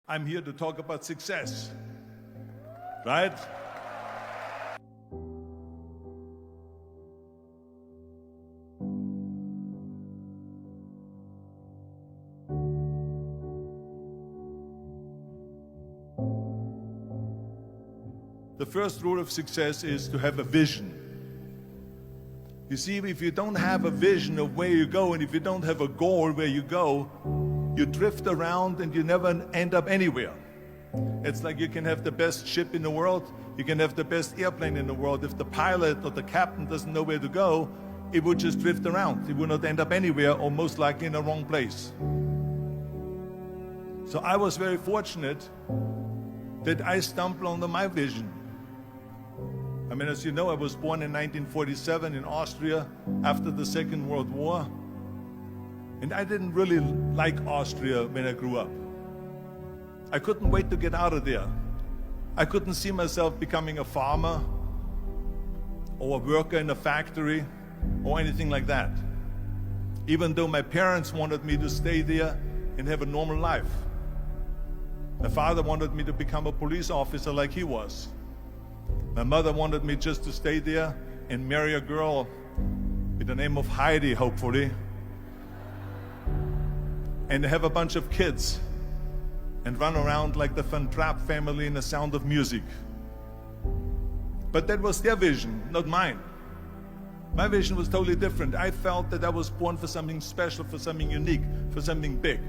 I'm here to talk about success, right? The first rule of success is to have a vision. You see, if you don't have a vision of where you go, and if you don't have a goal where you go, you drift around and you never end up anywhere. It's like you can have the best ship in the world, you can have the best airplane in the world. If the pilot or the captain doesn't know where to go, it would just drift around. It would not end up anywhere, or most likely in the wrong place. So I was very fortunate that I stumbled onto my vision. I mean, as you know, I was born in 1947 in Austria after the Second World War. And I didn't really like Austria when I grew up. I couldn't wait to get out of there. I couldn't see myself becoming a farmer or a worker in a factory or anything like that, even though my parents wanted me to stay there and have a normal life. My father wanted me to become a police officer like he was. My mother wanted me just to stay there and marry a girl with the name of Heidi, hopefully, and have a bunch of kids and run around like the Van Trapp family in The Sound of Music. But that was their vision, not mine. My vision was totally different. I felt that I was born for something special, for something unique, for something big.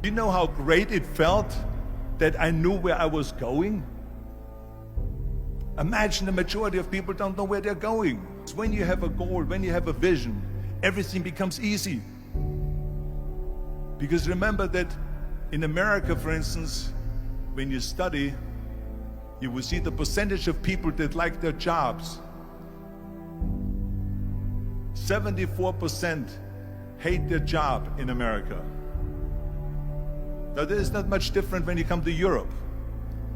Do you know how great it felt that I knew where I was going? Imagine the majority of people don't know where they're going. It's when you have a goal, when you have a vision, everything becomes easy. Because remember that in America, for instance, when you study, you will see the percentage of people that like their jobs. 74% hate their job in America. Now, there is not much different when you come to Europe.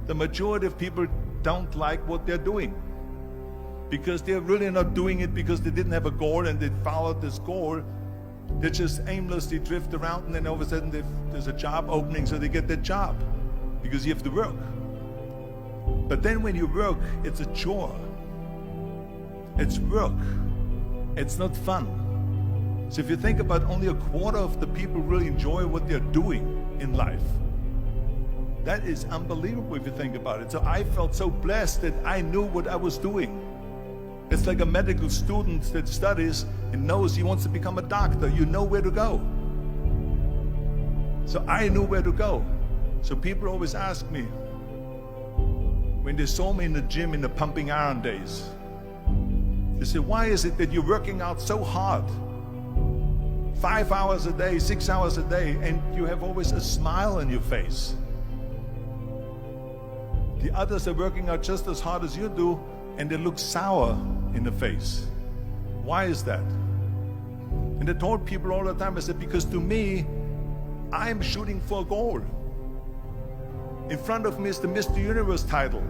The majority of people don't like what they're doing because they're really not doing it because they didn't have a goal and they followed this goal. They just aimlessly drift around, and then all of a sudden there's a job opening, so they get that job because you have to work. But then when you work, it's a chore. It's work. It's not fun. So if you think about, only a quarter of the people really enjoy what they're doing in life. That is unbelievable if you think about it. So I felt so blessed that I knew what I was doing. It's like a medical student that studies and knows he wants to become a doctor. You know where to go. So I knew where to go. So people always ask me, when they saw me in the gym in the pumping iron days, they say, why is it that you're working out so hard? 5 hours a day, 6 hours a day, and you have always a smile on your face. The others are working out just as hard as you do, and they look sour in the face. Why is that? And I told people all the time, I said, because to me, I'm shooting for a goal. In front of me is the Mr. Universe title.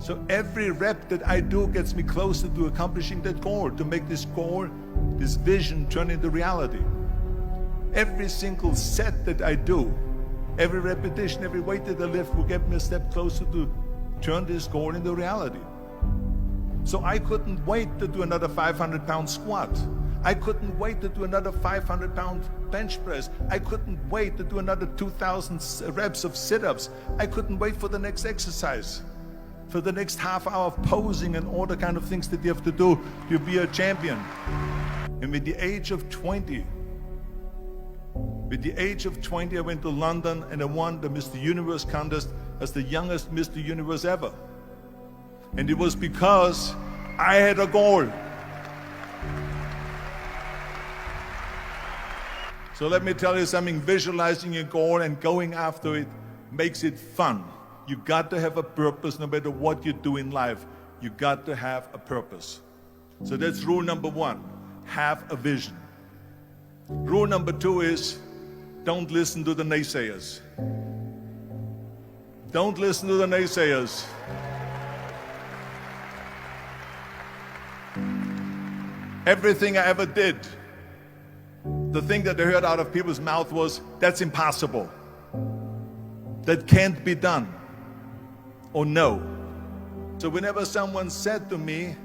So every rep that I do gets me closer to accomplishing that goal, to make this goal, this vision, turn into reality. Every single set that I do, every repetition, every weight that I lift will get me a step closer to turn this goal into reality. So I couldn't wait to do another 500-pound squat. I couldn't wait to do another 500-pound bench press. I couldn't wait to do another 2,000 reps of sit-ups. I couldn't wait for the next exercise, for the next half hour of posing and all the kind of things that you have to do to be a champion. And with the age of 20, I went to London and I won the Mr. Universe contest as the youngest Mr. Universe ever. And it was because I had a goal. So let me tell you something, visualizing your goal and going after it makes it fun. You got to have a purpose no matter what you do in life. You got to have a purpose. So that's rule number one, have a vision. Rule number two is, don't listen to the naysayers. Don't listen to the naysayers. Everything I ever did, the thing that I heard out of people's mouth was, that's impossible. that can't be done or no. So whenever someone said to me,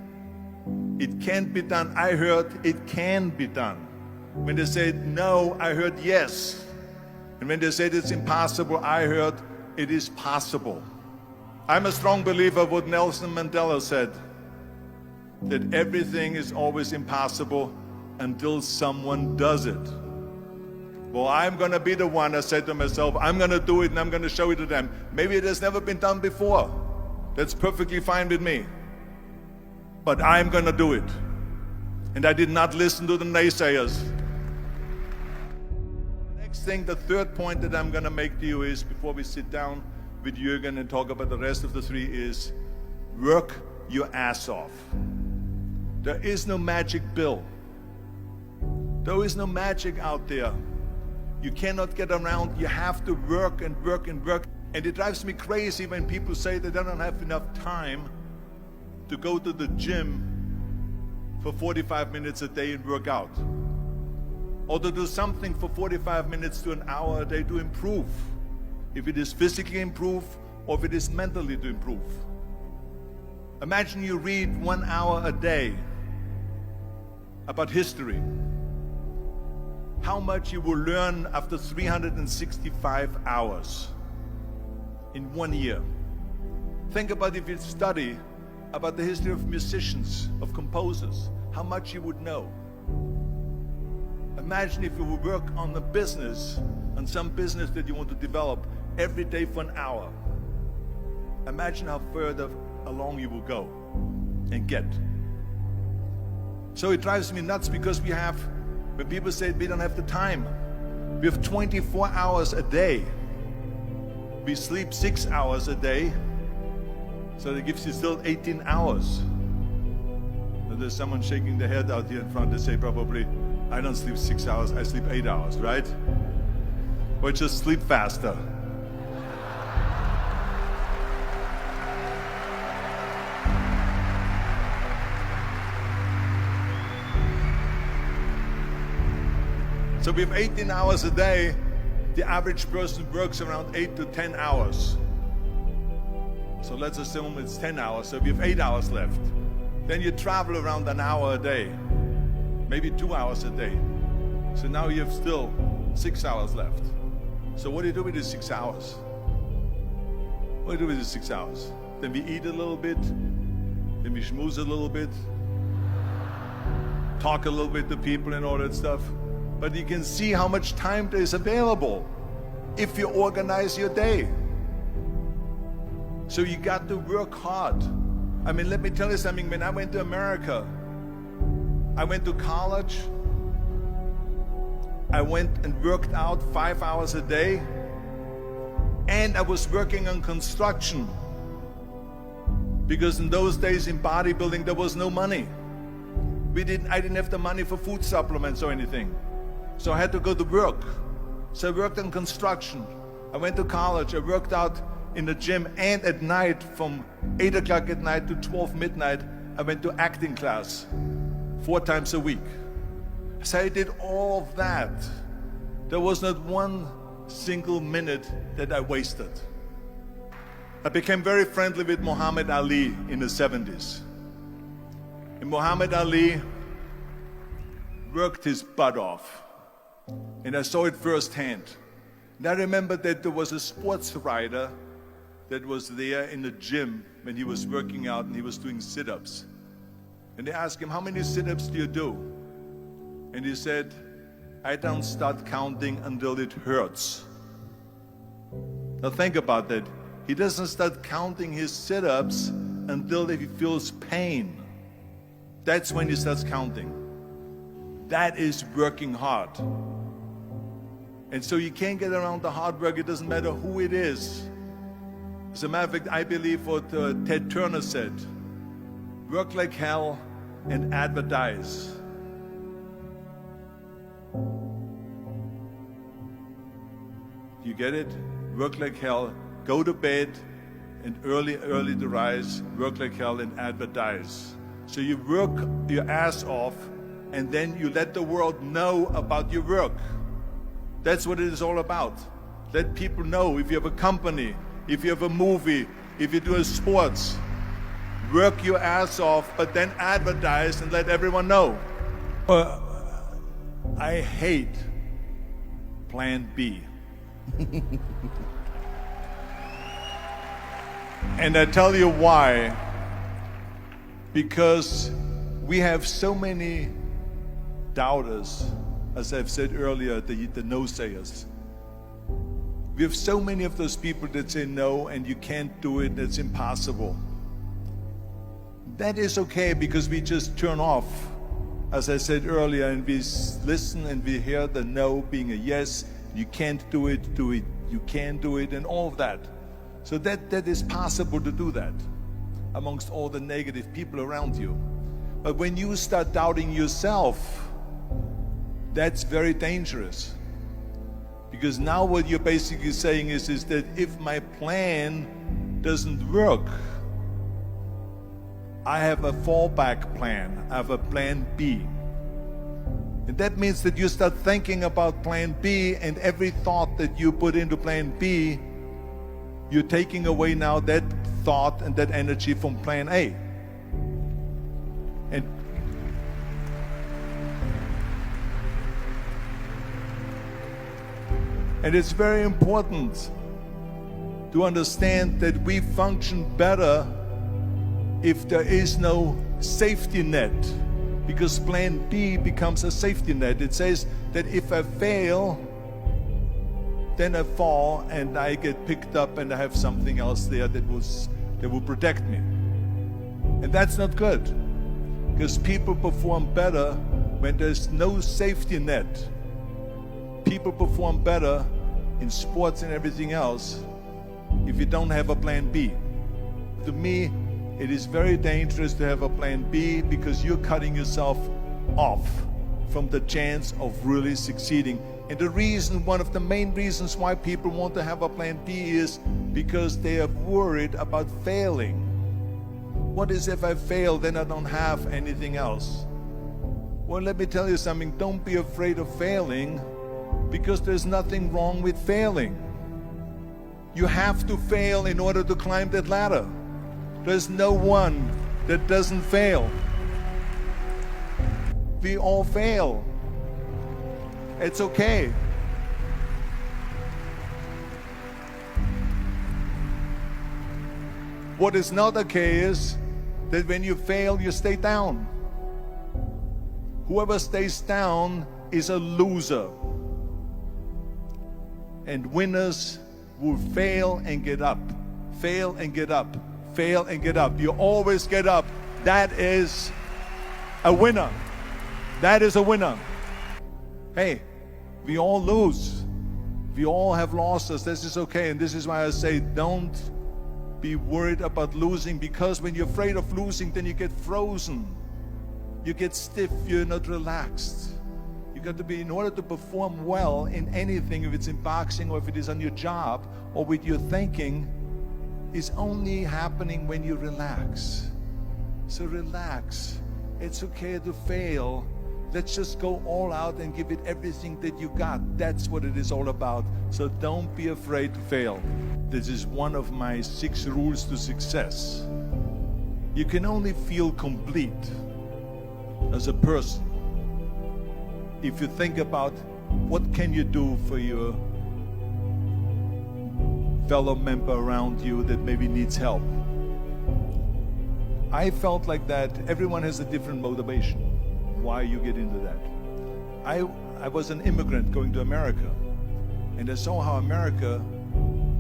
it can't be done, I heard it can be done. When they said no, I heard yes. And when they said it's impossible, I heard it is possible. I'm a strong believer of what Nelson Mandela said, that everything is always impossible until someone does it. Well, I'm going to be the one, I said to myself, I'm going to do it and I'm going to show it to them. Maybe it has never been done before. That's perfectly fine with me. But I'm going to do it. And I did not listen to the naysayers. The next thing, the third point that I'm going to make to you is, before we sit down with Jürgen and talk about the rest of the three, is work your ass off. There is no magic pill. There is no magic out there. You cannot get around. You have to work and work and work. And it drives me crazy when people say that they don't have enough time to go to the gym for 45 minutes a day and work out, or to do something for 45 minutes to an hour a day to improve, if it is physically improve or if it is mentally to improve. Imagine you read 1 hour a day about history. How much you will learn after 365 hours in 1 year. Think about if you study about the history of musicians, of composers, how much you would know. Imagine if you would work on a business, on some business that you want to develop every day for an hour. Imagine how further along you will go and get. So it drives me nuts because when people say we don't have the time, we have 24 hours a day. We sleep 6 hours a day, so that gives you still 18 hours. Now there's someone shaking their head out here in front. They say probably, I don't sleep 6 hours, I sleep 8 hours, right? Or just sleep faster. So we have 18 hours a day. The average person works around 8 to 10 hours. So let's assume it's 10 hours, so we have 8 hours left. Then you travel around an hour a day, maybe 2 hours a day. So now you have still 6 hours left. So what do you do with these 6 hours? What do you do with these 6 hours? Then we eat a little bit, then we schmooze a little bit, talk a little bit to people and all that stuff. But you can see how much time there is available if you organize your day. So you got to work hard. I mean, let me tell you something. When I went to America, I went to college. I went and worked out 5 hours a day. And I was working on construction. Because in those days in bodybuilding, there was no money. I didn't have the money for food supplements or anything. So I had to go to work. So I worked on construction. I went to college. I worked out in the gym, and at night from 8 o'clock at night to 12 midnight, I went to acting class 4 times a week. So I did all of that. There was not one single minute that I wasted. I became very friendly with Muhammad Ali in the 70s. And Muhammad Ali worked his butt off. And I saw it firsthand. And I remember that there was a sports writer that was there in the gym when he was working out and he was doing sit-ups. And they asked him, how many sit-ups do you do? And he said, I don't start counting until it hurts. Now think about that. He doesn't start counting his sit-ups until he feels pain. That's when he starts counting. That is working hard. And so you can't get around the hard work. It doesn't matter who it is. As a matter of fact, I believe what Ted Turner said, work like hell and advertise. You get it? Work like hell, go to bed, and early to rise, work like hell and advertise. So you work your ass off, and then you let the world know about your work. That's what it is all about. Let people know. If you have a company, if you have a movie, if you do a sports, work your ass off, but then advertise and let everyone know. I hate Plan B. And I tell you why. Because we have so many doubters, as I've said earlier, the no-sayers. We have so many of those people that say no and you can't do it, it's impossible. That is okay because we just turn off, as I said earlier, and we listen and we hear the no being a yes. You can't do it, you can do it, and all of that. So that is possible to do that amongst all the negative people around you. But when you start doubting yourself, that's very dangerous. Because now what you're basically saying is that if my plan doesn't work, I have a fallback plan. I have a plan B. And that means that you start thinking about plan B, and every thought that you put into plan B, you're taking away now that thought and that energy from plan A. And it's very important to understand that we function better if there is no safety net, because plan B becomes a safety net. It says that if I fail, then I fall and I get picked up and I have something else there that will protect me. And that's not good, because people perform better when there's no safety net. People perform better in sports and everything else if you don't have a plan B. To me, it is very dangerous to have a plan B, because you're cutting yourself off from the chance of really succeeding. And the reason, one of the main reasons why people want to have a plan B is because they are worried about failing. What is if I fail, then I don't have anything else? Well, let me tell you something. Don't be afraid of failing, because there's nothing wrong with failing. You have to fail in order to climb that ladder. There's no one that doesn't fail. We all fail. It's okay. What is not okay is that when you fail, you stay down. Whoever stays down is a loser. And winners will fail and get up, fail and get up, fail and get up. You always get up. That is a winner. That is a winner. Hey, we all lose. We all have losses. This is okay. And this is why I say don't be worried about losing, because when you're afraid of losing, then you get frozen. You get stiff. You're not relaxed. You got to be, in order to perform well in anything, if it's in boxing or if it is on your job or with your thinking, is only happening when you relax. So relax. It's okay to fail. Let's just go all out and give it everything that you got. That's what it is all about. So don't be afraid to fail. This is one of my 6 rules to success. You can only feel complete as a person if you think about what can you do for your fellow member around you that maybe needs help. I felt like that. Everyone has a different motivation why you get into that. I was an immigrant going to America, and I saw how America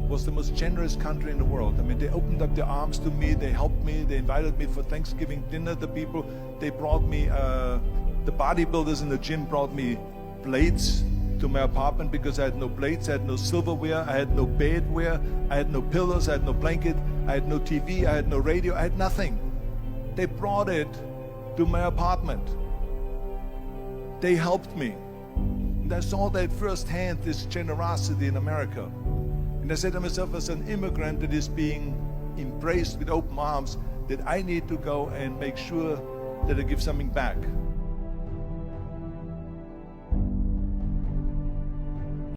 was the most generous country in the world. I mean, they opened up their arms to me, they helped me, they invited me for Thanksgiving dinner. The people, they brought me, the bodybuilders in the gym brought me plates to my apartment because I had no plates, I had no silverware, I had no bedware, I had no pillows, I had no blanket, I had no TV, I had no radio, I had nothing. They brought it to my apartment. They helped me. And I saw that firsthand, this generosity in America. And I said to myself, as an immigrant that is being embraced with open arms, that I need to go and make sure that I give something back.